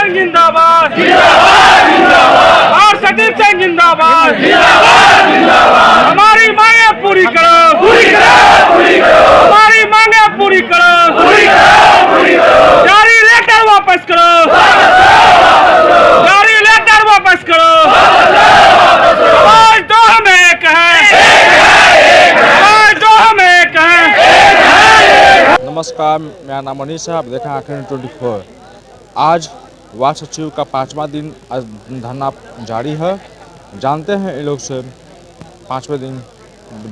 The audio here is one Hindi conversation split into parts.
सिंह जिंदाबाद, और सतीश सिंह जिंदाबाद। हमारी मांगे पूरी करो, हमारी मांगे पूरी करो, जारी लेटर वापस करो, जारी लेटर वापस करो। आज दो हम एक हैं, आज दो हम एक हैं। नमस्कार, मेरा नाम मनीष है। आप देख रहे हैं आखिर 24। आज वार्ड सचिव का 5वां दिन आज धरना जारी है। जानते हैं इन लोग से 5वें दिन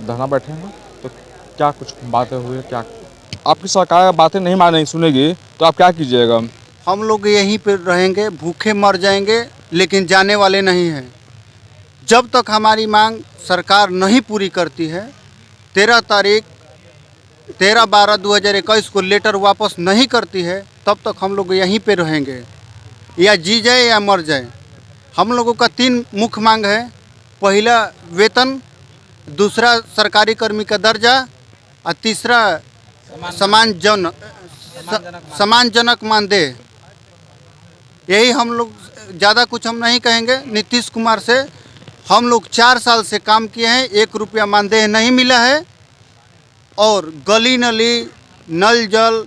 धरना बैठे हैं, तो क्या कुछ बातें हुई, क्या आपकी सरकार बातें नहीं मानेगी, सुनेगी तो आप क्या कीजिएगा? हम लोग यहीं पर रहेंगे, भूखे मर जाएंगे, लेकिन जाने वाले नहीं हैं। जब तक हमारी मांग सरकार नहीं पूरी करती है, 13/12/2021 को लेटर वापस नहीं करती है, तब तक हम लोग यहीं पे रहेंगे, या जी जाए या मर जाए। हम लोगों का 3 मुख्य मांग है। पहला वेतन, दूसरा सरकारी कर्मी का दर्जा, और तीसरा सम्मानजनक मानदेय। यही हम लोग, ज़्यादा कुछ हम नहीं कहेंगे। नीतीश कुमार से हम लोग 4 साल से काम किए हैं, 1 रुपया मानदेय नहीं मिला है, और गली नली, नल जल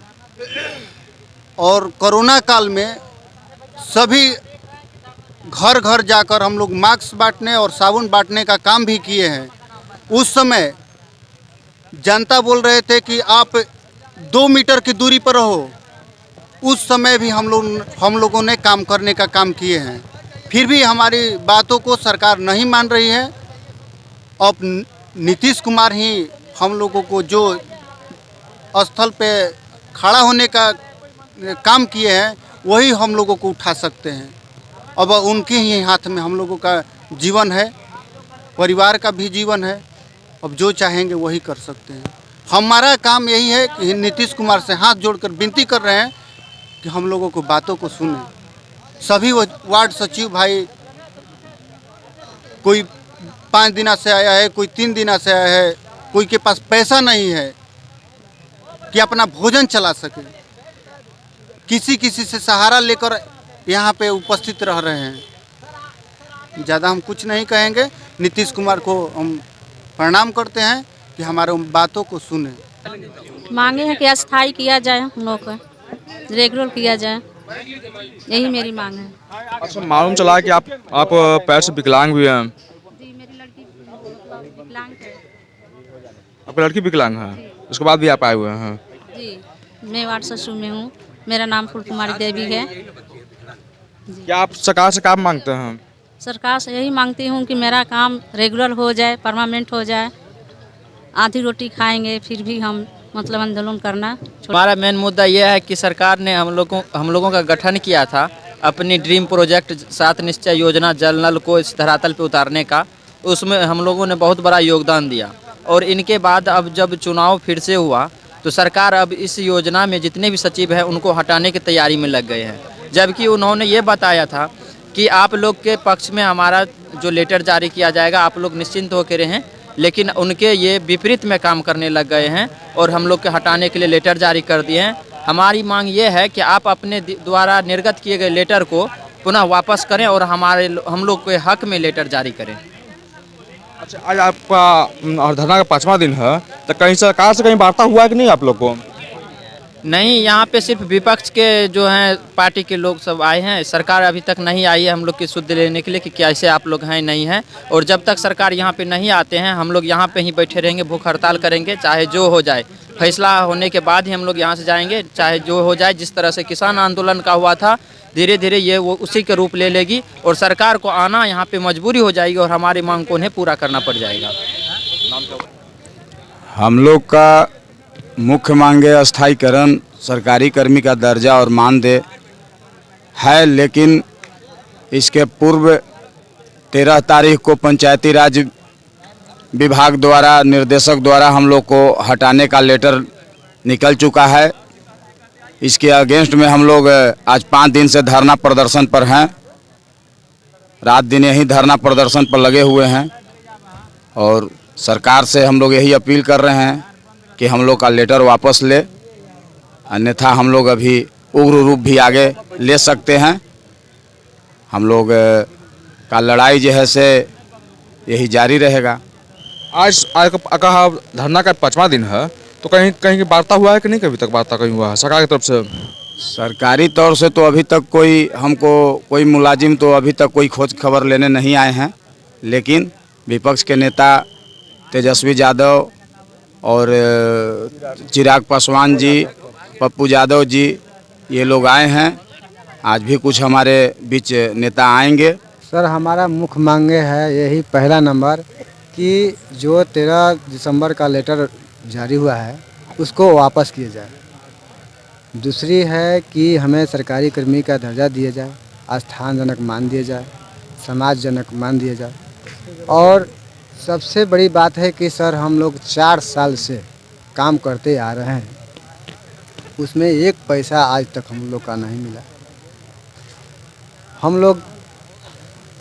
और कोरोना काल में सभी घर घर जाकर हम लोग मास्क बांटने और साबुन बांटने का काम भी किए हैं। उस समय जनता बोल रहे थे कि आप 2 मीटर की दूरी पर रहो। उस समय भी हम लोगों ने काम करने का काम किए हैं, फिर भी हमारी बातों को सरकार नहीं मान रही है। अब नीतीश कुमार ही हम लोगों को जो स्थल पे खड़ा होने का काम किए हैं, वही हम लोगों को उठा सकते हैं। अब उनके ही हाथ में हम लोगों का जीवन है, परिवार का भी जीवन है। अब जो चाहेंगे वही कर सकते हैं। हमारा काम यही है कि नीतीश कुमार से हाथ जोड़कर विनती कर रहे हैं कि हम लोगों को बातों को सुने। सभी वार्ड सचिव भाई, कोई 5 दिन से आया है, कोई 3 दिन से आया है, कोई के पास पैसा नहीं है कि अपना भोजन चला सके, किसी से सहारा लेकर यहाँ पे उपस्थित रह रहे हैं। ज़्यादा हम कुछ नहीं कहेंगे। नीतीश कुमार को हम प्रणाम करते हैं कि हमारे बातों को सुने। मांगे हैं कि अस्थाई किया जाए, हम लोग का रेगुलर किया जाए, यही मेरी मांग है। अच्छा, मालूम चला कि आप पैर से विकलांग भी हैं। जी, मेरी लड़की विकलांग है। आपकी लड़की विकलांग है, उसके बाद भी आप आए हुए हैं? जी, मैं वार्ड सचिव में हूँ। मेरा नाम फूल कुमारी देवी है। क्या आप सरकार से काम मांगते हैं? सरकार से यही मांगती हूँ कि मेरा काम रेगुलर हो जाए, परमानेंट हो जाए। आधी रोटी खाएंगे फिर भी हम मतलब आंदोलन करना। हमारा मेन मुद्दा यह है कि सरकार ने हम लोगों का गठन किया था अपनी ड्रीम प्रोजेक्ट 7 निश्चय योजना जल नल को इस धरातल पे उतारने का। उसमें हम लोगों ने बहुत बड़ा योगदान दिया, और इनके बाद अब जब चुनाव फिर से हुआ तो सरकार अब इस योजना में जितने भी सचिव हैं उनको हटाने की तैयारी में लग गए हैं। जबकि उन्होंने ये बताया था कि आप लोग के पक्ष में हमारा जो लेटर जारी किया जाएगा, आप लोग निश्चिंत होकर रहें, लेकिन उनके ये विपरीत में काम करने लग गए हैं और हम लोग के हटाने के लिए लेटर जारी कर दिए हैं। हमारी मांग ये है कि आप अपने द्वारा निर्गत किए गए लेटर को पुनः वापस करें और हम लोग के हक में लेटर जारी करें। अच्छा, आज आपका धरना का 5वां दिन है, तो कहीं सरकार से कहीं वार्ता हुआ है कि नहीं आप लोग को? नहीं, यहाँ पे सिर्फ विपक्ष के जो हैं पार्टी के लोग सब आए हैं। सरकार अभी तक नहीं आई है हम लोग की सुध लेने के लिए कि कैसे आप लोग हैं नहीं हैं। और जब तक सरकार यहाँ पे नहीं आते हैं हम लोग यहाँ पे ही बैठे रहेंगे, भूख हड़ताल करेंगे, चाहे जो हो जाए। फैसला होने के बाद ही हम लोग यहाँ से जाएंगे, चाहे जो हो जाए। जिस तरह से किसान आंदोलन का हुआ था, धीरे धीरे ये वो उसी के रूप ले लेगी और सरकार को आना यहाँ पे मजबूरी हो जाएगी और हमारी मांग को उन्हें पूरा करना पड़ जाएगा। हम लोग का मुख्य मांगे अस्थायीकरण, सरकारी कर्मी का दर्जा और मानदेय है, लेकिन इसके पूर्व 13 तारीख को पंचायती राज विभाग द्वारा, निर्देशक द्वारा हम लोग को हटाने का लेटर निकल चुका है। इसके अगेंस्ट में हम लोग आज 5 दिन से धरना प्रदर्शन पर हैं। रात दिन यही धरना प्रदर्शन पर लगे हुए हैं और सरकार से हम लोग यही अपील कर रहे हैं कि हम लोग का लेटर वापस ले, अन्यथा हम लोग अभी उग्र रूप भी आगे ले सकते हैं। हम लोग का लड़ाई जो है से यही जारी रहेगा। आज का धरना का 5वां दिन है, तो कहीं कहीं की वार्ता हुआ है कि नहीं? कभी तक वार्ता कहीं हुआ है सरकार की तरफ से? सरकारी तौर से तो अभी तक कोई मुलाजिम तो अभी तक कोई खोज खबर लेने नहीं आए हैं, लेकिन विपक्ष के नेता तेजस्वी यादव और चिराग पासवान जी, पप्पू यादव जी, ये लोग आए हैं। आज भी कुछ हमारे बीच नेता आएंगे। सर, हमारा मुख्य मांगे है यही पहला नंबर कि जो 13 दिसंबर का लेटर जारी हुआ है उसको वापस किया जाए। दूसरी है कि हमें सरकारी कर्मी का दर्जा दिया जाए, आस्थानजनक मान दिया जाए, समाजजनक मान दिया जाए। और सबसे बड़ी बात है कि सर हम लोग 4 साल से काम करते आ रहे हैं, उसमें एक पैसा आज तक हम लोग का नहीं मिला। हम लोग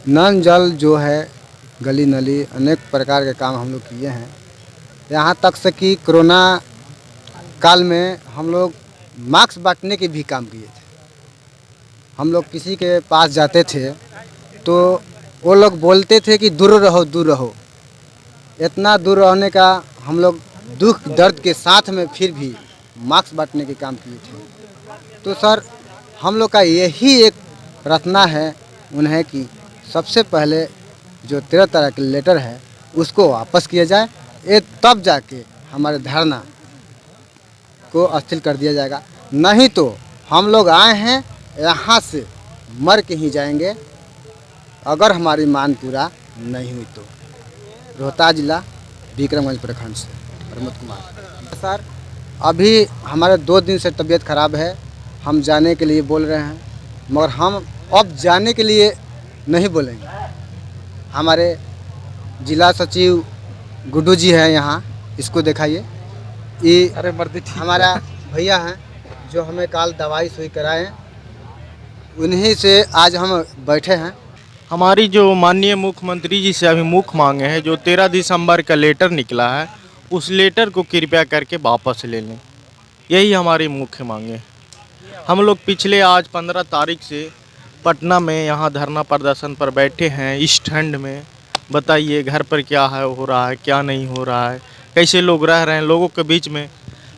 नल जल जो है, गली नली, अनेक प्रकार के काम हम लोग किए हैं। यहाँ तक से कि कोरोना काल में हम लोग मास्क बांटने के भी काम किए थे। हम लोग किसी के पास जाते थे तो वो लोग बोलते थे कि दूर रहो दूर रहो। इतना दूर रहने का हम लोग दुख दर्द के साथ में फिर भी मास्क बांटने के काम किए थे। तो सर हम लोग का यही एक प्रार्थना है उन्हें कि सबसे पहले जो 13 तरह के लेटर है उसको वापस किया जाए, ये तब जाके हमारे धरना को अस्थिर कर दिया जाएगा। नहीं तो हम लोग आए हैं यहाँ से मर के ही जाएंगे अगर हमारी मांग पूरा नहीं हुई तो। रोहतास जिला विक्रमगंज प्रखंड से प्रमोद कुमार। सर अभी हमारे 2 दिन से तबीयत ख़राब है, हम जाने के लिए बोल रहे हैं, मगर हम अब जाने के लिए नहीं बोलेंगे। हमारे जिला सचिव गुड्डू जी हैं यहाँ, इसको दिखाइए। ये हमारा भैया हैं जो हमें कल दवाई सुई कराएं, उन्हीं से आज हम बैठे हैं। हमारी जो माननीय मुख्यमंत्री जी से अभी मुख्य मांगे हैं, जो 13 दिसंबर का लेटर निकला है उस लेटर को कृपया करके वापस ले लें, यही हमारी मुख्य मांगे हैं। हम लोग पिछले आज 15 तारीख से पटना में यहाँ धरना प्रदर्शन पर बैठे हैं इस ठंड में। बताइए घर पर क्या है हो रहा है, क्या नहीं हो रहा है, कैसे लोग रह रहे हैं लोगों के बीच में।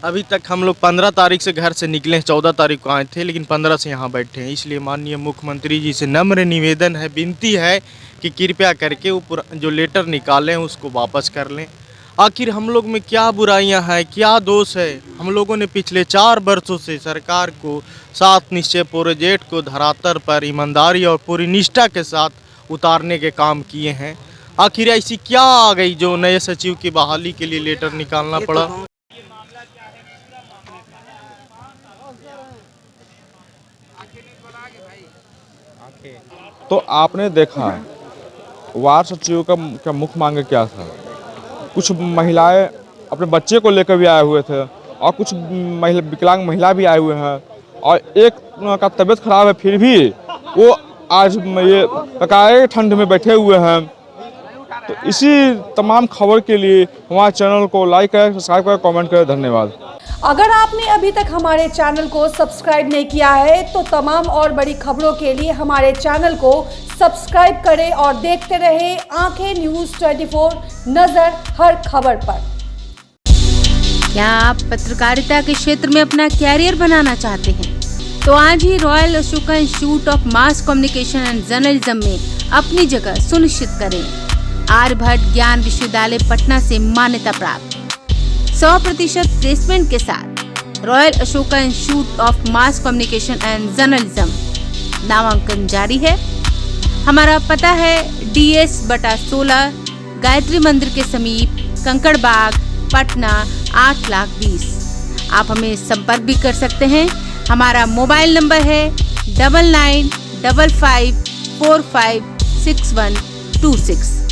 अभी तक हम लोग 15 तारीख से घर से निकले, 14 तारीख को आए थे, लेकिन 15 से यहाँ बैठे हैं। इसलिए माननीय मुख्यमंत्री जी से नम्र निवेदन है, विनती है कि कृपया करके वो जो लेटर निकालें उसको वापस कर लें। आखिर हम लोग में क्या बुराइयां हैं, क्या दोष है? हम लोगों ने पिछले 4 वर्षों से सरकार को 7 निश्चय प्रोजेक्ट को धरातल पर ईमानदारी और पूरी निष्ठा के साथ उतारने के काम किए हैं। आखिर ऐसी क्या आ गई जो नए सचिव की बहाली के लिए लेटर निकालना पड़ा? तो आपने देखा वार्ड सचिव का मुख्य मांग क्या था। कुछ महिलाएं अपने बच्चे को लेकर भी आए हुए थे और कुछ विकलांग महिला भी आए हुए हैं, और एक का तबीयत खराब है फिर भी वो आज ये पकाए ठंड में बैठे हुए हैं। तो इसी तमाम खबर के लिए हमारे चैनल को लाइक करें, सब्सक्राइब करें, कमेंट करें। धन्यवाद। अगर आपने अभी तक हमारे चैनल को सब्सक्राइब नहीं किया है तो तमाम और बड़ी खबरों के लिए हमारे चैनल को सब्सक्राइब करें और देखते रहें आंखें न्यूज़ 24, नजर हर खबर पर। क्या आप पत्रकारिता के क्षेत्र में अपना कैरियर बनाना चाहते हैं? तो आज ही Royal Ashoka Institute of Mass Communication and Journalism में अपनी जगह सुनिश्चित करें। आर्यभट्ट ज्ञान विश्वविद्यालय पटना से मान्यता प्राप्त 100% प्लेसमेंट के साथ royal Ashoka Institute of Mass Communication and journalism नामांकन जारी है। हमारा पता है DS/16 गायत्री मंदिर के समीप, कंकड़ बाग, पटना 8,20,000। आप हमें संपर्क भी कर सकते हैं। हमारा मोबाइल नंबर है 9955456126।